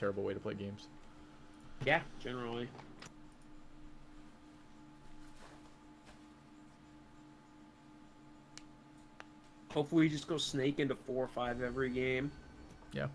terrible way to play games. Yeah, generally. Hopefully, we just go snake into 4 or 5 every game. Yeah.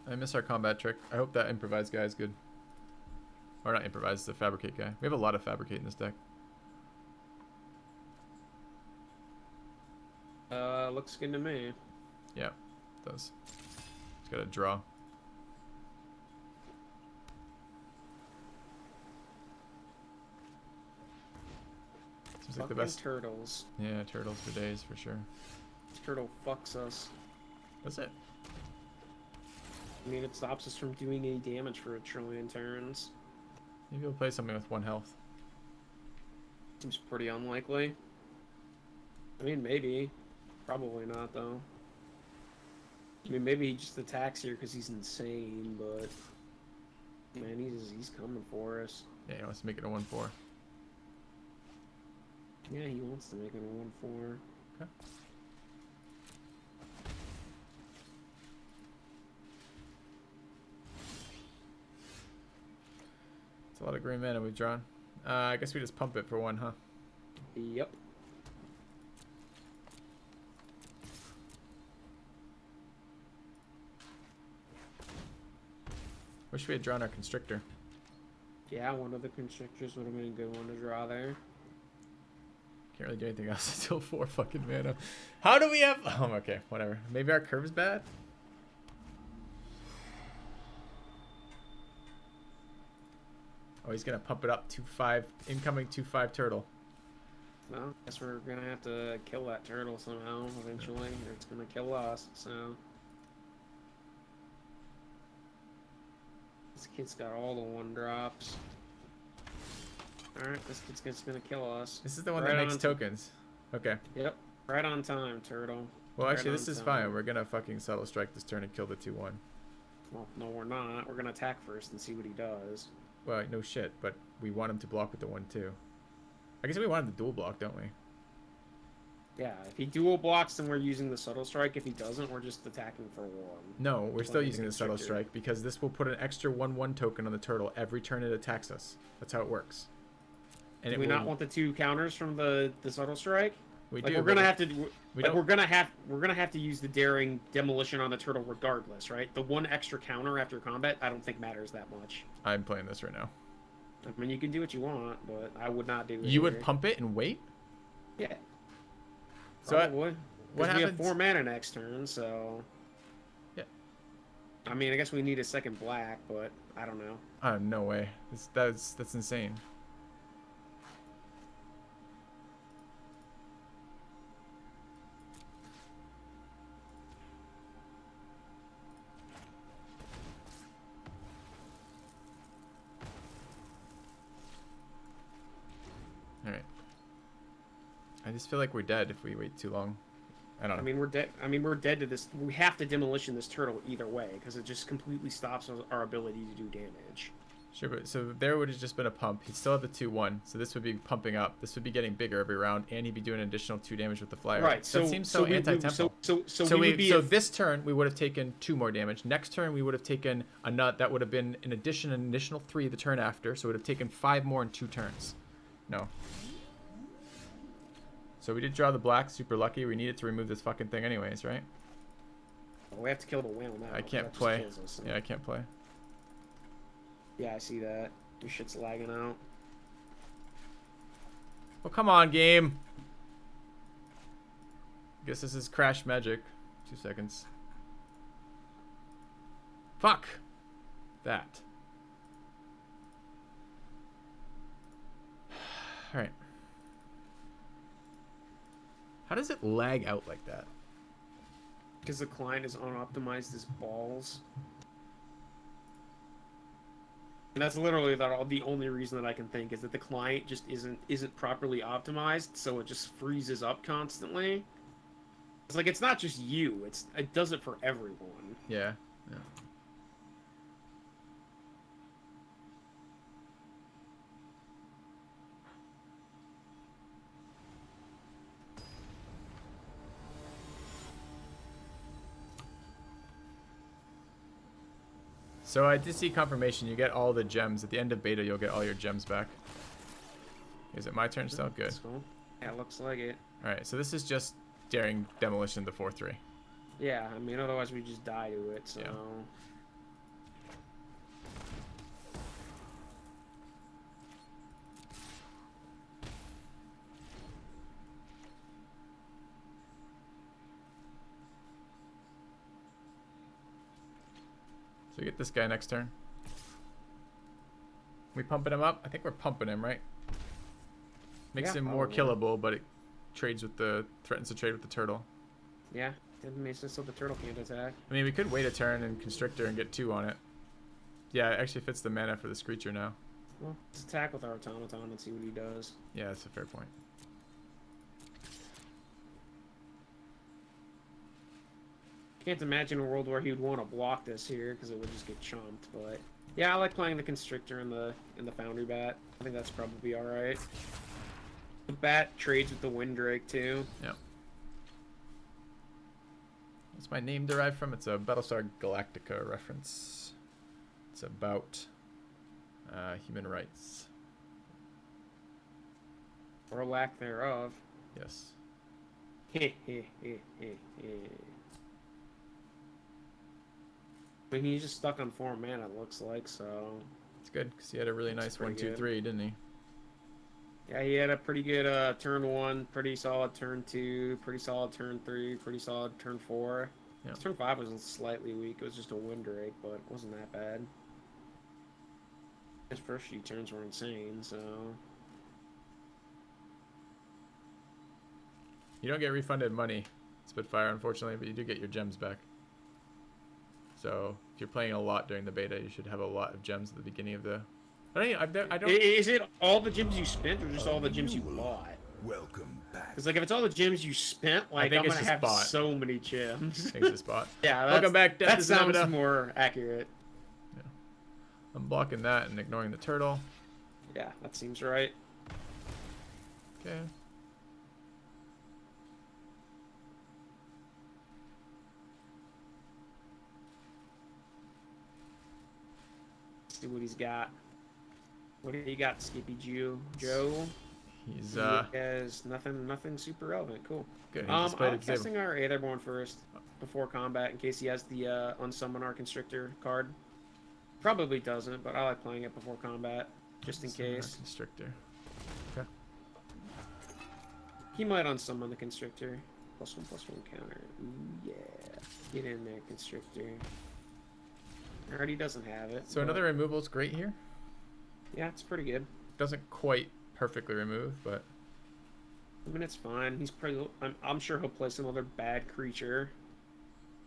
I miss our combat trick. I hope that improvise guy is good. Or not improvise, the fabricate guy. We have a lot of fabricate in this deck. Looks good to me. Yeah, it does. It's got a draw. Seems like the best. Turtles. Yeah, turtles for days for sure. This turtle fucks us. That's it. I mean, it stops us from doing any damage for 1,000,000,000 turns. Maybe we'll play something with 1 health. Seems pretty unlikely. I mean, maybe. Probably not, though. I mean, maybe he just attacks here because he's insane, but... Man, he's coming for us. Yeah, he wants to make it a 1/4. Yeah, he wants to make it a 1/4. Okay. It's a lot of green mana we've drawn. I guess we just pump it for 1, huh? Yep. Wish we had drawn our constrictor. Yeah, one of the constrictors would have been a good one to draw there. Can't really do anything else until 4 fucking mana. How do we have... Oh, okay, whatever. Maybe our curve's bad? Oh, he's gonna pump it up 2/5. Incoming 2/5 turtle. Well, I guess we're gonna have to kill that turtle somehow eventually. Or it's gonna kill us, so... This kid's got all the 1-drops. Alright, this kid's gonna kill us. This is the one that makes tokens. Okay. Yep. Right on time, turtle. Well, actually, Right this is time. fine. We're gonna fucking subtle strike this turn and kill the 2/1. Well, no, we're not. We're gonna attack first and see what he does. Well, no shit, but we want him to block with the 1/2. I guess we want him to dual block, don't we? Yeah, if he dual blocks, then we're using the subtle strike. If he doesn't, we're just attacking for 1. No, we're still Playing using the subtle strike because this will put an extra 1/1 token on the turtle every turn it attacks us. That's how it works. And Do we not want the 2 counters from the subtle strike? We like do. we're gonna have to. We're gonna have to use the daring demolition on the turtle regardless, right? The 1 extra counter after combat, I don't think matters that much. I'm playing this right now. I mean, you can do what you want, but I would not do it. You would pump it and wait? Yeah. So what happens? We have 4 mana next turn, so. Yeah. I mean, I guess we need a second black, but I don't know. No way. That's insane. Alright. I just feel like we're dead if we wait too long. I don't know. I mean, we're dead. I mean, we're dead to this. We have to demolition this turtle either way because it just completely stops our ability to do damage. Sure, but so there would have just been a pump. He'd still have the 2/1, so this would be pumping up. This would be getting bigger every round, and he'd be doing an additional 2 damage with the flyer. Right. So it seems so anti-tempo. So this turn we would have taken 2 more damage. Next turn we would have taken a nut that would have been in addition an additional 3 the turn after, so it would have taken 5 more in 2 turns. No. So we did draw the black, super lucky. We needed to remove this fucking thing anyways, right? Well, we have to kill the whale now. I can't play. Yeah, I can't play. Yeah, I see that. Your shit's lagging out. Well, come on, game. Guess this is Crash Magic. 2 seconds. Fuck. That. Alright. How does it lag out like that? Because the client is unoptimized as balls. And that's literally the only reason that I can think is that the client just isn't properly optimized, so it just freezes up constantly. It's like it's not just you; it does it for everyone. Yeah. Yeah. So I did see confirmation. You get all the gems. At the end of beta, you'll get all your gems back. Is it my turn still? Good. Cool. Yeah, looks like it. Alright, so this is just daring demolition the 4-3. Yeah, I mean, otherwise we just die to it, so... Yeah. So we get this guy next turn. We pumping him up? I think we're pumping him, right? Makes him more killable, but it trades with the threatens to trade with the turtle. Yeah, it makes it so the turtle can't attack. I mean, we could wait a turn and constrictor and get 2 on it. Yeah, it actually fits the mana for this creature now. Well, let's attack with our automaton and see what he does. Yeah, that's a fair point. Can't imagine a world where he would want to block this here because it would just get chomped. But yeah, I like playing the constrictor in the foundry bat. I think that's probably all right. The bat trades with the Windrake too. Yeah. What's my name derived from? It's a Battlestar Galactica reference. It's about human rights. Or lack thereof. Yes. I mean, he's just stuck on 4 mana, it looks like, so... It's good, because he had a really nice 1-2-3, didn't he? Yeah, he had a pretty good turn 1, pretty solid turn 2, pretty solid turn 3, pretty solid turn 4. Yeah. Turn 5 was slightly weak, it was just a Windrake, but it wasn't that bad. His first few turns were insane, so... You don't get refunded money, Spitfire, unfortunately, but you do get your gems back. So if you're playing a lot during the beta, you should have a lot of gems at the beginning of the. I don't. Is it all the gems you spent, or just all the gems you bought? Welcome back. Because like if it's all the gems you spent, like I'm gonna have so many gems. I think it's a spot. Yeah, welcome back. That sounds more accurate. Yeah. I'm blocking that and ignoring the turtle. Yeah, that seems right. Okay. See what he's got. What do you got, Skippy Joe? He has nothing super relevant. Cool. Good. I'm casting our Aetherborn first before combat in case he has the unsummon our Constrictor card. Probably doesn't, but I like playing it before combat just in case. Constrictor. Okay. He might unsummon the Constrictor. +1/+1 counter. Ooh, yeah. Get in there, Constrictor. Already doesn't have it. So another removal is great here. Yeah, it's pretty good. Doesn't quite perfectly remove, but I mean it's fine. He's pretty. I'm sure he'll play some other bad creature.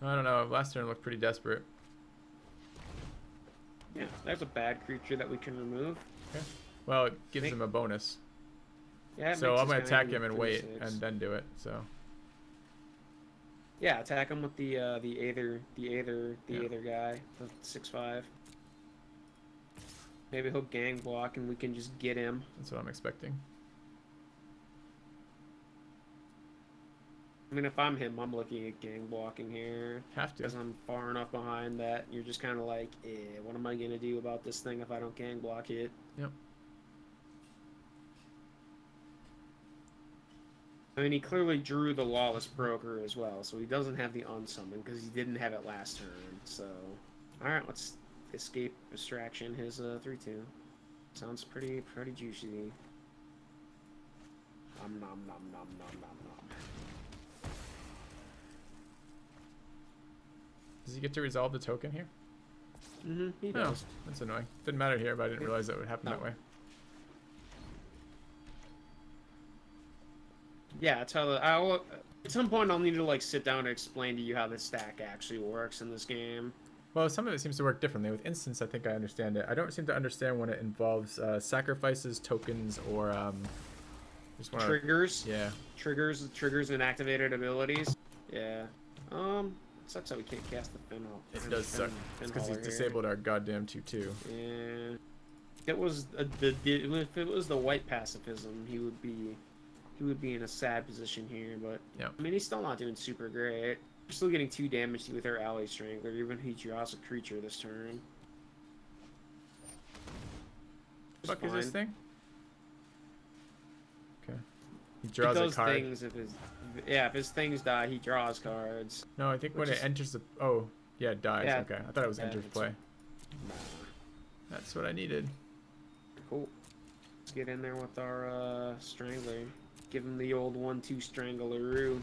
I don't know. Last turn looked pretty desperate. Yeah, there's a bad creature that we can remove. Okay. Well, it gives him a bonus. Yeah. So I'm gonna attack him and wait, and then do it. So. Yeah, attack him with the Aether guy, the 6/5. Maybe he'll gang block and we can just get him. That's what I'm expecting. I mean, if I'm him, I'm looking at gang blocking here. Have to. Because I'm far enough behind that you're just kind of like, what am I gonna do about this thing if I don't gang block it? Yep. I mean, he clearly drew the Lawless Broker as well, so he doesn't have the Unsummon because he didn't have it last turn. So, all right, let's escape distraction. His 3/2 sounds pretty juicy. Nom nom nom nom nom nom nom. Does he get to resolve the token here? He does. Oh, that's annoying. Didn't matter here, but I didn't realize that would happen that way. Yeah, at some point I'll need to like sit down and explain to you how this stack actually works in this game. Well, some of it seems to work differently. With instance, I think I understand it. I don't seem to understand when it involves sacrifices, tokens, or triggers. Yeah. Triggers and activated abilities. Yeah. It sucks that we can't cast the Finhole. It does suck. It's because he's disabled our goddamn 2/2. Yeah. If it was the white pacifism, he would be in a sad position here, but yeah. I mean, he's still not doing super great. We're still getting 2 damage with our Ally Strangler, even if he draws a creature this turn. What the fuck is this thing? Okay. He draws a card. Things if his things die, he draws cards. No, I think when it enters the... Oh, yeah, it dies. Yeah, okay. I thought it was enters play. Nah. That's what I needed. Cool. Let's get in there with our Strangler. Give him the old 1-2 Strangleroo.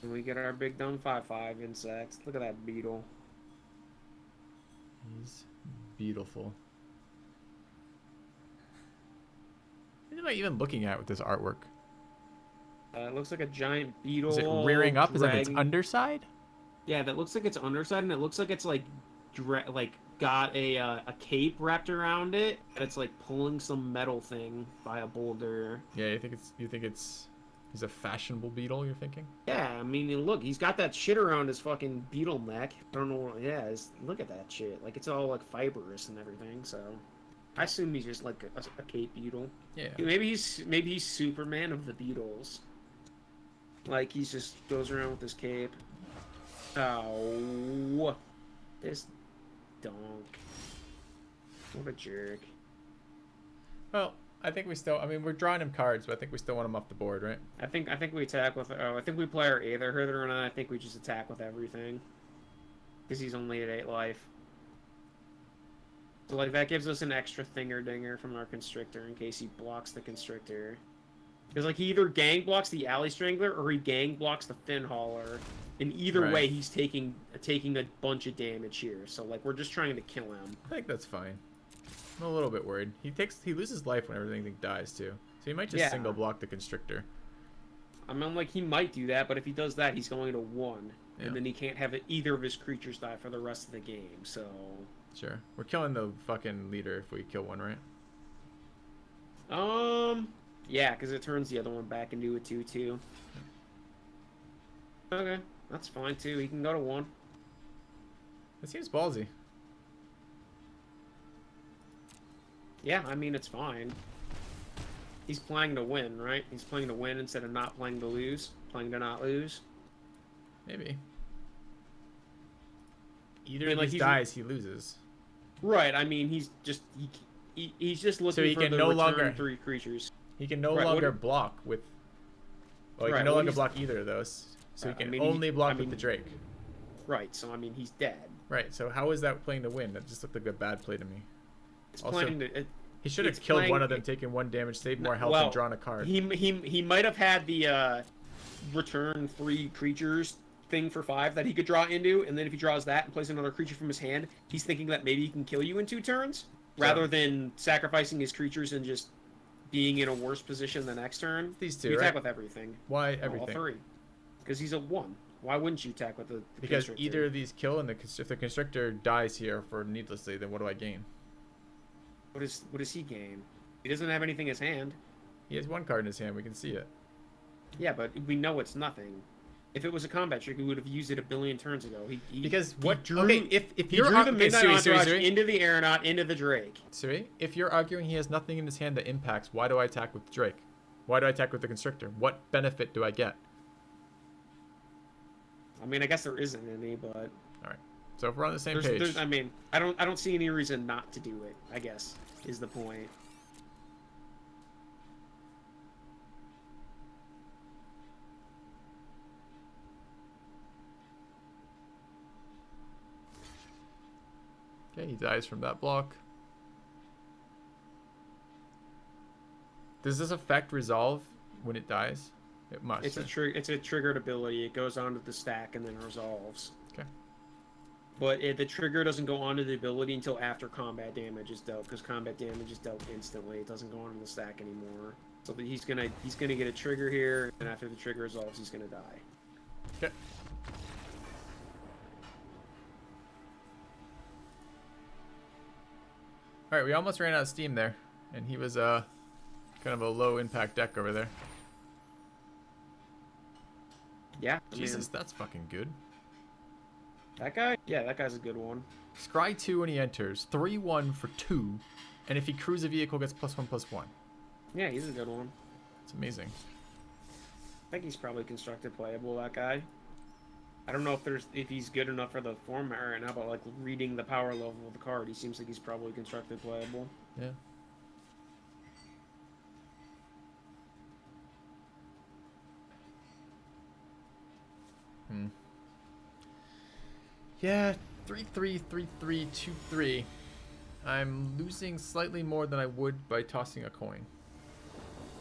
And we get our big dumb 5/5 insects. Look at that beetle. He's beautiful. What am I even looking at with this artwork? It looks like a giant beetle. Is it rearing up? Is that its underside? Yeah, that looks like its underside, and it looks like it's like got a cape wrapped around it, and it's like pulling some metal thing by a boulder. Yeah, you think it's he's a fashionable beetle? You're thinking? Yeah, I mean, look, he's got that shit around his fucking beetle neck. I don't know. Yeah, look at that shit. Like it's all like fibrous and everything. So, I assume he's just like a cape beetle. Yeah. Maybe he's Superman of the beetles. Like he just goes around with his cape. Oh, this donk. What a jerk. Well, I think we still. I mean, we're drawing him cards, but I think we still want him off the board, right? I think we attack with. I think we play our Aether Hither, and I think we just attack with everything. Because he's only at 8 life. So like that gives us an extra thinger dinger from our Constrictor in case he blocks the Constrictor. Because like he either gang blocks the Alley Strangler or he gang blocks the Fin Hauler. In either way, he's taking a bunch of damage here. So like we're just trying to kill him. I think that's fine. I'm a little bit worried. He loses life when everything dies too. So he might just single block the Constrictor. I mean, like he might do that, but if he does that, he's going to 1, and then he can't have either of his creatures die for the rest of the game. So sure, we're killing the fucking leader if we kill one, right? Yeah, because it turns the other one back into a 2/2. Okay, that's fine too. He can go to 1. It seems ballsy. Yeah, I mean, it's fine. He's playing to win, right? He's playing to win instead of not playing to lose. Playing to not lose. Maybe. Either of these dies, he loses. Right, I mean, he's just looking for the return 3 creatures. He can no longer block with... Well, he can no longer block either of those. So he can only block with the Drake. Right, so I mean, he's dead. Right, so how is that playing to win? That just looked like a bad play to me. It's also, playing to... He should have killed one of them, taken 1 damage, saved more health, and drawn a card. He might have had the return 3 creatures thing for 5 that he could draw into, and then if he draws that and plays another creature from his hand, he's thinking that maybe he can kill you in 2 turns, rather than sacrificing his creatures and just being in a worse position the next turn. These 2, you attack with everything. Why everything? All 3. Because he's a 1. Why wouldn't you attack with the Because Constrictor? Either of these kill, and if the Constrictor dies here for needlessly, then what do I gain? What does he gain? He doesn't have anything in his hand. He has 1 card in his hand. We can see it. Yeah, but we know it's nothing. If it was a combat trick, he would have used it a billion turns ago. If you're the Midnight Entourage into the Aeronaut, into the Drake. Suri, if you're arguing he has nothing in his hand that impacts, why do I attack with the Drake? Why do I attack with the Constrictor? What benefit do I get? I mean, I guess there isn't any, but... All right. So if we're on the same page... I mean, I don't see any reason not to do it, I guess, is the point. Okay, he dies from that block. Does this effect resolve when it dies? It must. It's a triggered ability. It goes onto the stack and then resolves. Okay. But the trigger doesn't go onto the ability until after combat damage is dealt, because combat damage is dealt instantly. It doesn't go onto the stack anymore. So he's gonna get a trigger here, and after the trigger resolves, he's gonna die. Okay. All right, we almost ran out of steam there, and he was kind of a low impact deck over there. Yeah. Jesus, that's fucking good. That guy? Yeah, that guy's a good one. Scry 2 when he enters. 3/1 for 2. And if he crews a vehicle, gets +1/+1. Yeah, he's a good one. It's amazing. I think he's probably constructed playable, that guy. I don't know if he's good enough for the format right now, but like reading the power level of the card, he seems like he's probably constructed playable. Yeah. Yeah, 3-3, 3-3, 2-3. I'm losing slightly more than I would by tossing a coin.